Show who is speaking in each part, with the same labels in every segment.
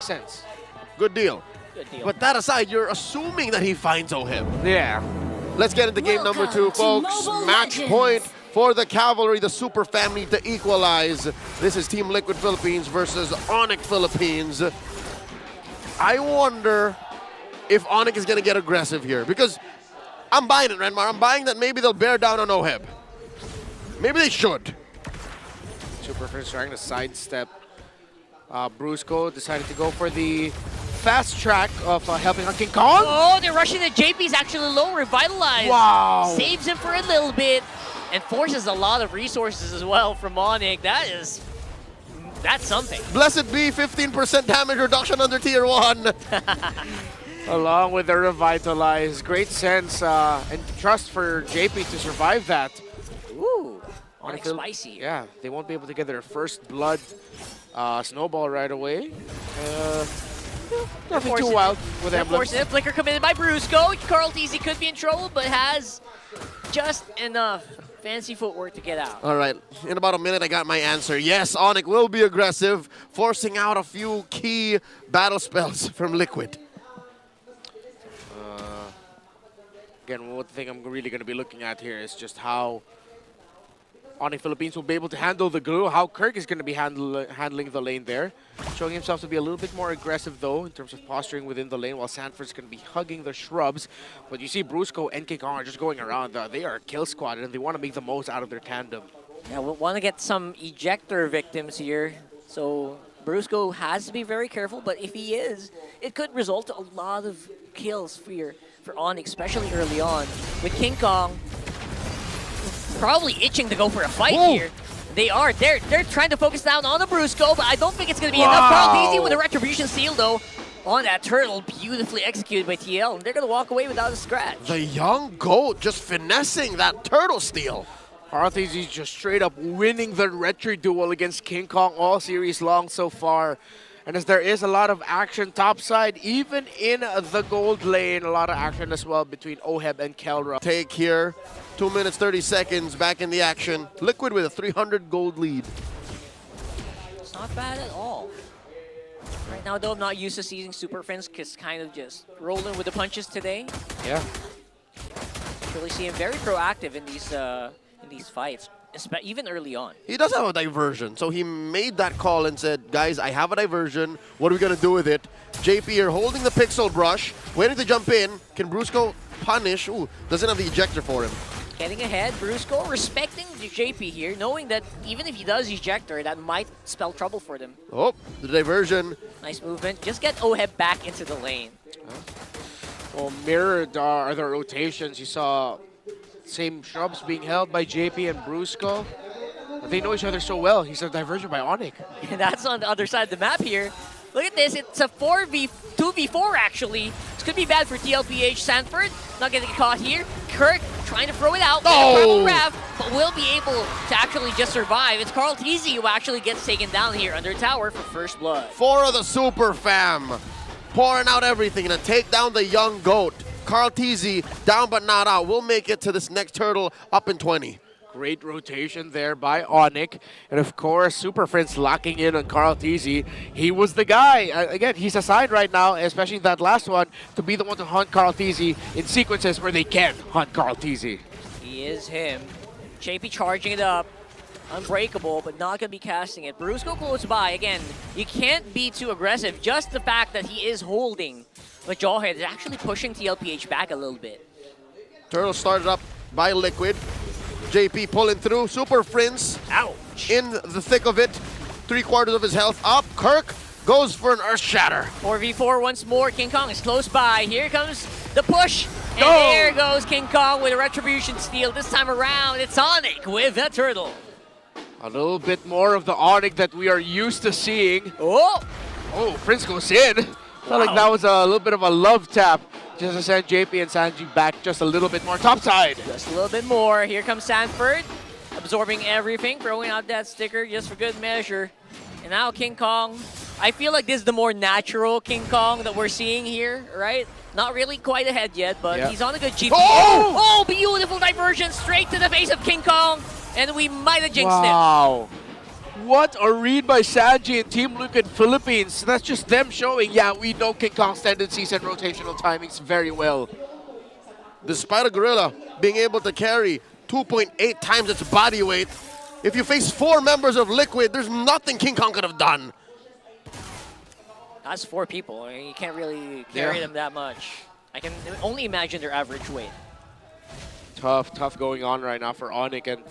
Speaker 1: makes sense.
Speaker 2: Good deal.
Speaker 3: Good deal.
Speaker 2: But that aside, you're assuming that he finds Oheb.
Speaker 1: Yeah.
Speaker 2: Let's get into game number 2, folks. Match point for the Cavalry, the Super Family to equalize. This is Team Liquid Philippines versus Onic Philippines. I wonder if Onic is going to get aggressive here, because I'm buying it, Renmar. I'm buying that maybe they'll bear down on Oheb. Maybe they should.
Speaker 1: Super Friends trying to sidestep. Brusco decided to go for the fast track of helping on King Kong.
Speaker 3: Oh, they're rushing the JP's actually low, revitalized.
Speaker 1: Wow.
Speaker 3: Saves him for a little bit and forces a lot of resources as well from Onic. That's something.
Speaker 2: Blessed be 15% damage reduction under tier 1.
Speaker 1: Along with the revitalize. Great sense and trust for JP to survive that.
Speaker 3: Ooh, Onic spicy.
Speaker 1: Yeah, they won't be able to get their first blood snowball right away. Nothing too wild with emblems.
Speaker 3: Flicker committed by Brusco. Carl TZ could be in trouble, but has just enough fancy footwork to get out.
Speaker 2: All right, in about a minute, I got my answer. Yes, Onic will be aggressive, forcing out a few key battle spells from Liquid.
Speaker 1: Again, one thing I'm really going to be looking at here is just how Onic Philippines will be able to handle the glue, how Kirk is going to be handling the lane there. Showing himself to be a little bit more aggressive, though, in terms of posturing within the lane, while Sanford's going to be hugging the shrubs. But you see Brusco and King Kong are just going around. They are a kill squad, and they want to make the most out of their tandem.
Speaker 3: Yeah, we want to get some ejector victims here. So Brusco has to be very careful, but if he is, it could result in a lot of kills for Onic, especially early on. With King Kong probably itching to go for a fight here. They're trying to focus down on the Brusco, but I don't think it's going to be enough. Carl TZ with a Retribution Seal, though, on that turtle, beautifully executed by TL, and they're going to walk away without a scratch.
Speaker 2: The young GOAT just finessing that turtle steal.
Speaker 1: Carl TZ just straight up winning the Retri duel against King Kong all series long so far. And as there is a lot of action topside, even in the gold lane, a lot of action as well between Oheb and Kelra.
Speaker 2: Take here, 2 minutes, 30 seconds, back in the action. Liquid with a 300 gold lead.
Speaker 3: It's not bad at all. Right now, though, I'm not used to seeing Super Friends because kind of just rolling with the punches today.
Speaker 1: Yeah.
Speaker 3: Really see him very proactive in these fights, even early on.
Speaker 2: He does have a diversion, so he made that call and said, guys, I have a diversion. What are we going to do with it? JP here holding the pixel brush, waiting to jump in. Can Brusco punish? Ooh, doesn't have the ejector for him.
Speaker 3: Getting ahead, Brusco respecting the JP here, knowing that even if he does ejector, that might spell trouble for them.
Speaker 2: Oh, the diversion.
Speaker 3: Nice movement. Just get Oheb back into the lane.
Speaker 1: Well, mirrored are the rotations. You saw same shrubs being held by JP and Brusco. They know each other so well. He's a diversion by Onic.
Speaker 3: And that's on the other side of the map here. Look at this. It's a 2v4 actually. This could be bad for TLPH. Sanford not getting caught here. Kirk trying to throw it out.
Speaker 2: Oh!
Speaker 3: But will be able to actually just survive. It's Carl TZ who actually gets taken down here under tower for first blood.
Speaker 2: 4 of the Super Fam pouring out everything to take down the young GOAT. Carl TZ down but not out. We'll make it to this next turtle up in 20.
Speaker 1: Great rotation there by Onic. And of course, Super Friends locking in on Carl TZ. He was the guy. Again, he's assigned right now, especially that last one, to be the one to hunt Carl TZ in sequences where they can hunt Carl TZ.
Speaker 3: He is him. JP charging it up. Unbreakable, but not going to be casting it. Brusco close by. Again, you can't be too aggressive. Just the fact that he is holding the Jawhead is actually pushing TLPH back a little bit.
Speaker 2: Turtle started up by Liquid. JP pulling through. Super Friends
Speaker 3: Ouch.
Speaker 2: In the thick of it. 3/4 of his health up. Kirk goes for an Earth Shatter.
Speaker 3: 4v4 once more. King Kong is close by. Here comes the push. And
Speaker 1: No.
Speaker 3: there goes King Kong with a Retribution Steal. This time around, it's Onic with that turtle.
Speaker 1: A little bit more of the Onic that we are used to seeing.
Speaker 3: Oh!
Speaker 1: Oh, Prince goes in. Felt like that was a little bit of a love tap. Just to send JP and Sanji back just a little bit more topside.
Speaker 3: Just a little bit more. Here comes Sanford, absorbing everything, throwing out that sticker just for good measure. And now King Kong. I feel like this is the more natural King Kong that we're seeing here, right? Not really quite ahead yet, but he's on a good GP. Oh, beautiful diversion straight to the face of King Kong. And we might have jinxed him.
Speaker 1: What a read by Sanji and Team Liquid Philippines. That's just them showing, yeah, we know King Kong's tendencies and rotational timings very well.
Speaker 2: Despite a gorilla being able to carry 2.8 times its body weight, if you face 4 members of Liquid, there's nothing King Kong could have done.
Speaker 3: That's 4 people. I mean, you can't really carry them that much. I can only imagine their average weight.
Speaker 1: Tough going on right now for Onic. And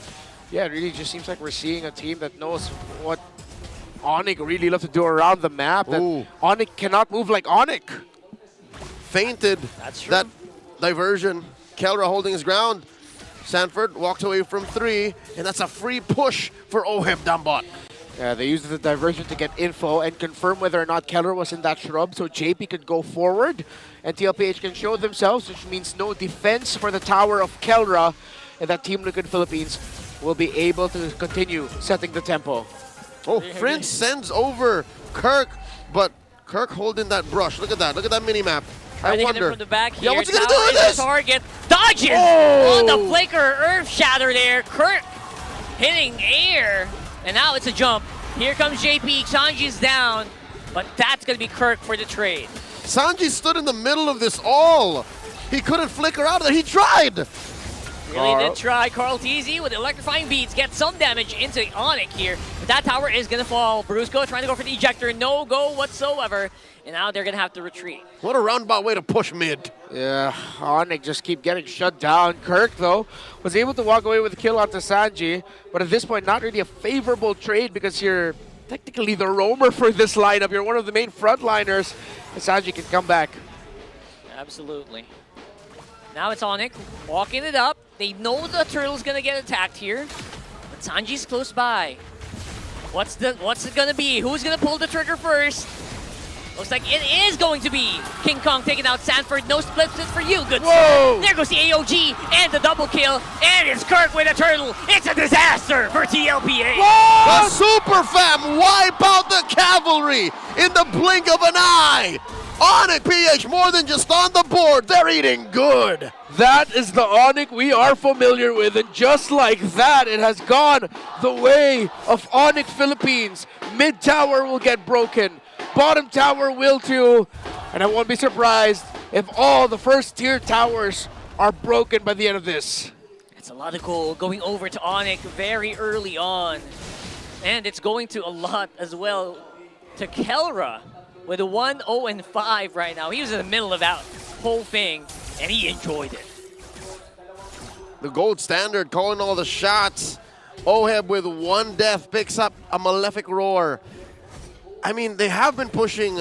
Speaker 1: yeah, it really just seems like we're seeing a team that knows what Onic really love to do around the map. That Onic cannot move like Onic.
Speaker 2: Fainted.
Speaker 3: That's true.
Speaker 2: That diversion. Kelra holding his ground. Sanford walked away from 3, and that's a free push for Oheb down bot.
Speaker 1: Yeah, they used the diversion to get info and confirm whether or not Keller was in that shrub, so JP could go forward and TLPH can show themselves, which means no defense for the tower of Kelra, and that Team Liquid Philippines will be able to continue setting the tempo.
Speaker 2: Oh, Prince sends over Kirk, but Kirk holding that brush. Look at that mini-map. I wonder.
Speaker 3: From the back here.
Speaker 2: Yeah, what's he gonna do with this?
Speaker 3: Target dodges on the flicker Earth Shatter there. Kirk hitting air, and now it's a jump. Here comes JP. Sanji's down, but that's gonna be Kirk for the trade.
Speaker 2: Sanji stood in the middle of this all. He couldn't flicker out of there. He tried.
Speaker 3: Really did try. Carl TZ with electrifying beats gets some damage into Onic here, but that tower is gonna fall. Brusco trying to go for the ejector, no go whatsoever. And now they're going to have to retreat.
Speaker 2: What a roundabout way to push mid.
Speaker 1: Yeah, Onic just keep getting shut down. Kirk, though, was able to walk away with a kill onto Sanji. But at this point, not really a favorable trade because you're technically the roamer for this lineup. You're one of the main frontliners. And Sanji can come back.
Speaker 3: Absolutely. Now it's Onic walking it up. They know the turtle's going to get attacked here. But Sanji's close by. What's it going to be? Who's going to pull the trigger first? Looks like it is going to be King Kong taking out Sanford. No split for you, good sir. There goes the AOG and the double kill. And it's Kirk with a turtle. It's a disaster for TLPA.
Speaker 2: The Super Fam wipe out the cavalry in the blink of an eye. Onic PH more than just on the board. They're eating good.
Speaker 1: That is the Onic we are familiar with. And just like that, it has gone the way of Onic Philippines. Mid tower will get broken. Bottom tower will too, and I won't be surprised if all the first tier towers are broken by the end of this.
Speaker 3: It's a lot of gold going over to Onic very early on. And it's going to a lot as well to Kelra with a 1-0-5 right now. He was in the middle of that whole thing, and he enjoyed it.
Speaker 2: The gold standard calling all the shots. Oheb with 1 death picks up a Malefic Roar. I mean, they have been pushing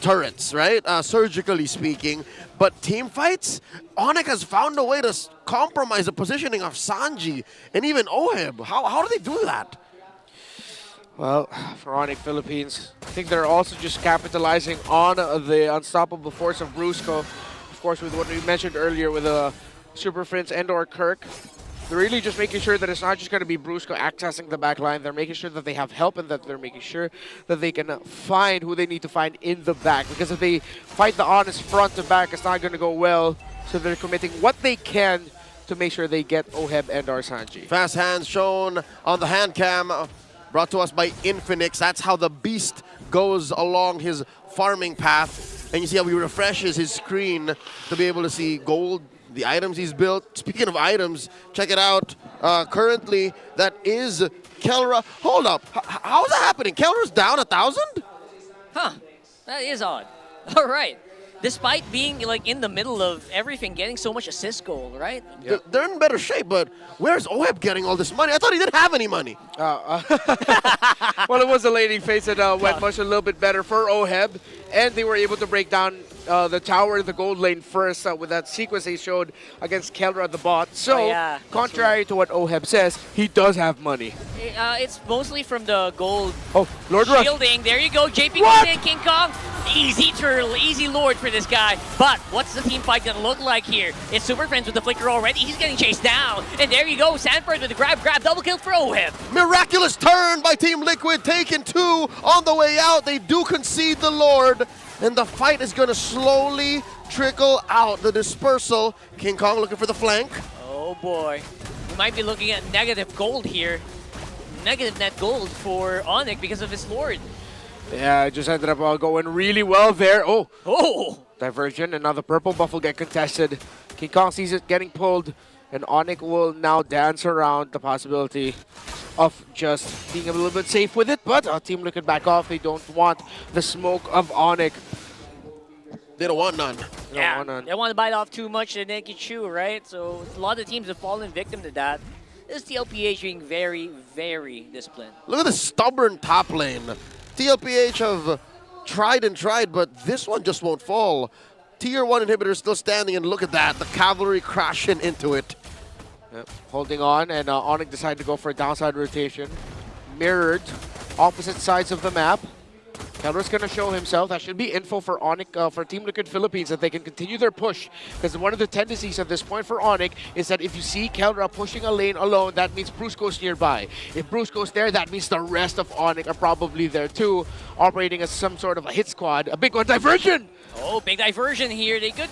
Speaker 2: turrets, right? Surgically speaking. But team fights, Onic has found a way to compromise the positioning of Sanji and even Oheb. How do they do that?
Speaker 1: Well, for Onic Philippines, I think they're also just capitalizing on the unstoppable force of Brusco. Of course, with what we mentioned earlier with Super Prince and/or Kirk. They're really just making sure that it's not just going to be Brusco accessing the back line. They're making sure that they have help and that they're making sure that they can find who they need to find in the back. Because if they fight the honest front to back, it's not going to go well. So they're committing what they can to make sure they get Oheb and Sanji.
Speaker 2: Fast hands shown on the hand cam, brought to us by Infinix. That's how the beast goes along his farming path. And you see how he refreshes his screen to be able to see gold, the items he's built. Speaking of items, check it out. Currently, that is Kelra. Hold up. How is that happening? Kelra's down 1,000?
Speaker 3: Huh. That is odd. All right. Despite being like in the middle of everything, getting so much assist gold, right?
Speaker 2: Yep. They're in better shape, but where's Oheb getting all this money? I thought he didn't have any money.
Speaker 1: Well, it was a laning phase that went much a little bit better for Oheb, and they were able to break down the tower, the gold lane first with that sequence they showed against Kelra at the bot. So, contrary to what Oheb says, he does have money.
Speaker 3: It's mostly from the gold
Speaker 1: Lord
Speaker 3: shielding. There you go, JP comes in, King Kong. Easy turtle, easy lord for this guy. But what's the team fight gonna look like here? It's Super Friends with the flicker already. He's getting chased down. And there you go, Sanford with the grab, double kill for Oheb.
Speaker 2: Miraculous turn by Team Liquid, taking 2 on the way out. They do concede the Lord. And the fight is going to slowly trickle out. The dispersal. King Kong looking for the flank.
Speaker 3: Oh boy. We might be looking at negative gold here. negative net gold for Onic because of his Lord.
Speaker 1: Yeah, it just ended up going really well there. Oh,
Speaker 3: Oh!
Speaker 1: diversion, and now the purple buff will get contested. King Kong sees it getting pulled, and Onic will now dance around the possibility of just being a little bit safe with it, but Team Liquid back off. They don't want the smoke of Onic.
Speaker 2: They don't want none.
Speaker 1: They don't want none.
Speaker 3: They want to bite off too much and make it chew, right? So a lot of teams have fallen victim to that. This TLPH being very, very disciplined.
Speaker 2: Look at the stubborn top lane. TLPH have tried and tried, but this one just won't fall. Tier 1 inhibitor is still standing, and look at that. The cavalry crashing into it.
Speaker 1: Yep. Holding on, and Onic decided to go for a downside rotation. Mirrored, opposite sides of the map. Kelra's going to show himself. That should be info for Onic, for Team Liquid Philippines, that they can continue their push. Because one of the tendencies at this point for Onic is that if you see Kelra pushing a lane alone, that means Brusco's nearby. If Brusco's there, that means the rest of Onic are probably there too, operating as some sort of a hit squad. A big one, diversion!
Speaker 3: Oh, big diversion here. They could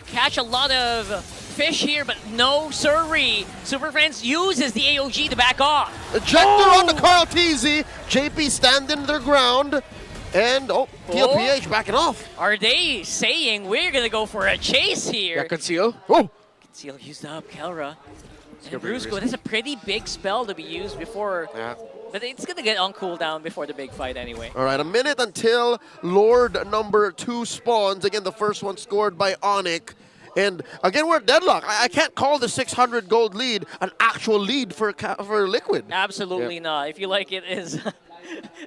Speaker 3: catch a lot of fish here, but no siree. Super Friends uses the AOG to back off.
Speaker 2: Ejector on the Carl TZ. JP standing their ground. And, TLPH backing off.
Speaker 3: Are they saying we're going to go for a chase here?
Speaker 1: Yeah, conceal. Oh!
Speaker 3: Conceal used up, Kelra. And Brusco, that's a pretty big spell to be used before.
Speaker 1: Yeah.
Speaker 3: But it's going to get on cooldown before the big fight anyway.
Speaker 2: All right, a minute until Lord number 2 spawns. Again, the first one scored by Onic. And again, we're at deadlock. I can't call the 600 gold lead an actual lead for Liquid.
Speaker 3: Absolutely not. If you like it is...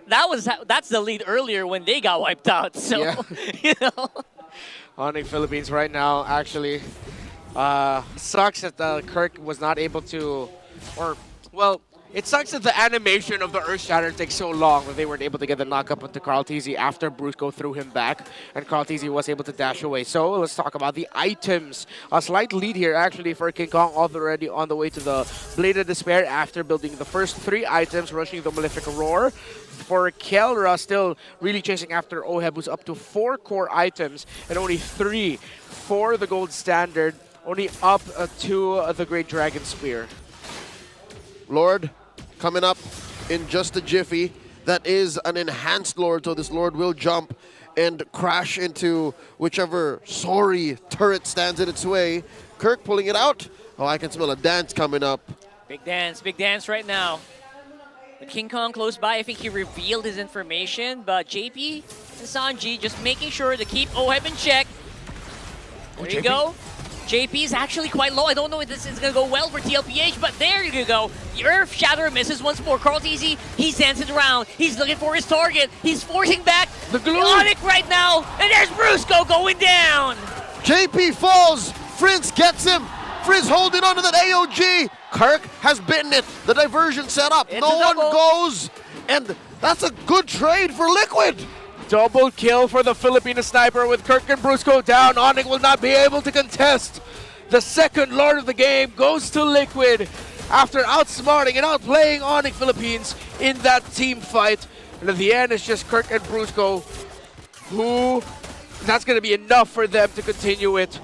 Speaker 3: that's the lead earlier when they got wiped out. So,
Speaker 1: Yeah.
Speaker 3: you know.
Speaker 1: Onic Philippines right now, actually, sucks that Kirk was not able to, it sucks that the animation of the Earth Shatter takes so long that they weren't able to get the knock-up onto Carl TZ after Brusco threw him back, and Carl TZ was able to dash away. So let's talk about the items. A slight lead here, actually, for King Kong, already on the way to the Blade of Despair after building the first 3 items, rushing the Malefic Roar. For Kelra, still really chasing after Oheb, who's up to 4 core items and only 3 for the gold standard, only up to the Great Dragon Spear.
Speaker 2: Lord coming up in just a jiffy. That is an enhanced Lord, so this Lord will jump and crash into whichever sorry turret stands in its way. Kirk pulling it out. Oh, I can smell a dance coming up.
Speaker 3: Big dance right now. The King Kong close by, I think he revealed his information, but JP and Sanji just making sure to keep Oheb in check. There you go. JP is actually quite low. I don't know if this is going to go well for TLPH, but there you go. The Earth Shatter misses once more. Carl TZ, he's dancing around. He's looking for his target. He's forcing back
Speaker 1: the glue.
Speaker 3: Onic right now, and there's Brusco going down.
Speaker 2: JP falls. Frizz gets him. Frizz holding on to that AOG. Kirk has bitten it. The diversion set up. No one goes. And that's a good trade for Liquid.
Speaker 1: Double kill for the Filipino sniper with Kirk and Brusco down. Onic will not be able to contest. The second Lord of the game goes to Liquid after outsmarting and outplaying Onic Philippines in that team fight. And at the end, it's just Kirk and Brusco who, that's going to be enough for them to continue it.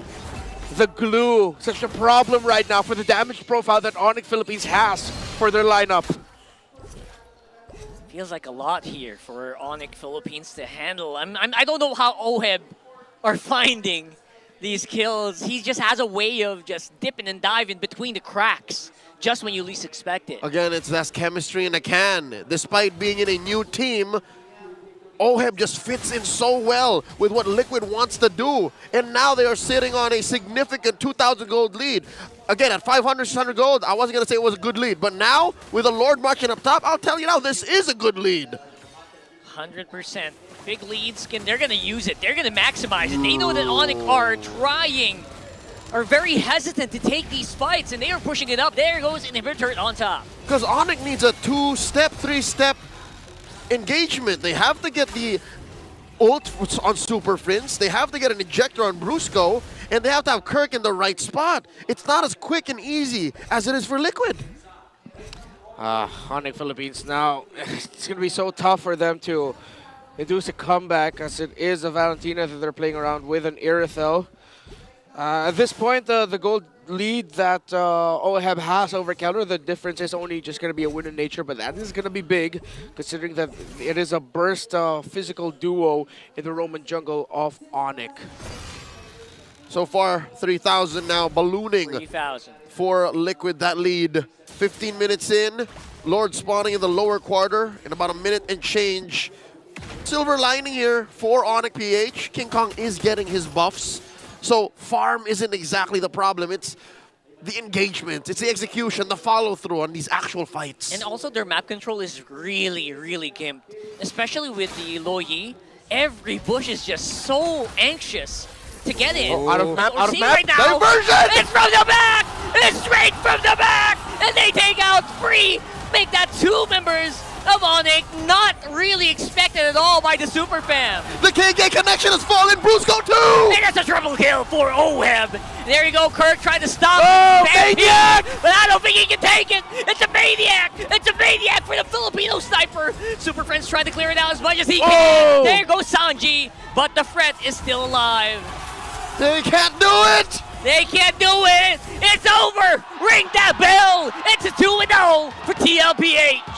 Speaker 1: The glue, such a problem right now for the damage profile that Onic Philippines has for their lineup.
Speaker 3: Feels like a lot here for Onic Philippines to handle. I don't know how Oheb are finding these kills. He just has a way of just dipping and diving between the cracks just when you least expect it.
Speaker 2: Again, it's that chemistry in a can. Despite being in a new team, Oheb just fits in so well with what Liquid wants to do. And now they are sitting on a significant 2,000 gold lead. Again, at 500, 600 gold, I wasn't going to say it was a good lead. But now, with the Lord marching up top, I'll tell you now, this is a good lead.
Speaker 3: 100%. Big leads, they're going to use it. They're going to maximize it. They know that Onic are very hesitant to take these fights, and they are pushing it up. There goes Inhibitor turret on top.
Speaker 2: Because Onic needs a 2-step, 3-step engagement. They have to get the ult on Super Prince, they have to get an ejector on Brusco, and they have to have Kirk in the right spot. It's not as quick and easy as it is for Liquid.
Speaker 1: Onic Philippines now, it's going to be so tough for them to induce a comeback, as it is a Valentina that they're playing around with, an Irithel. At this point, the gold lead that OHEB has over Keller, the difference is only just going to be a win in nature, but that is going to be big, considering that it is a burst physical duo in the Roman jungle of Onic.
Speaker 2: So far, 3,000 now, ballooning
Speaker 3: 3,000.
Speaker 2: for Liquid, that lead. 15 minutes in, Lord spawning in the lower quarter in about a minute and change. Silver lining here for Onic PH. King Kong is getting his buffs. So farm isn't exactly the problem. It's the engagement, it's the execution, the follow-through on these actual fights.
Speaker 3: And also their map control is really, really gimped. Especially with the Loyi. Every bush is just so anxious to get in.
Speaker 1: Oh, out of map, out of map.
Speaker 3: Right now,
Speaker 2: Diversion!
Speaker 3: it's from the back! It's straight from the back! And they take out 3, make that 2 members of Onic, not really expected at all by the Super Fam.
Speaker 2: The KK connection has fallen, Brusco too!
Speaker 3: And it's a triple kill for OHEB. There you go, Kirk trying to stop.
Speaker 1: Oh, Maniac!
Speaker 3: But I don't think he can take it. It's a Maniac. It's a Maniac for the Filipino sniper. Super Friends trying to clear it out as much as he can.
Speaker 1: Oh!
Speaker 3: There goes Sanji, but the Fret is still alive.
Speaker 2: They can't do it!
Speaker 3: They can't do it. It's over. Ring that bell. It's a 2-0 for TLPH.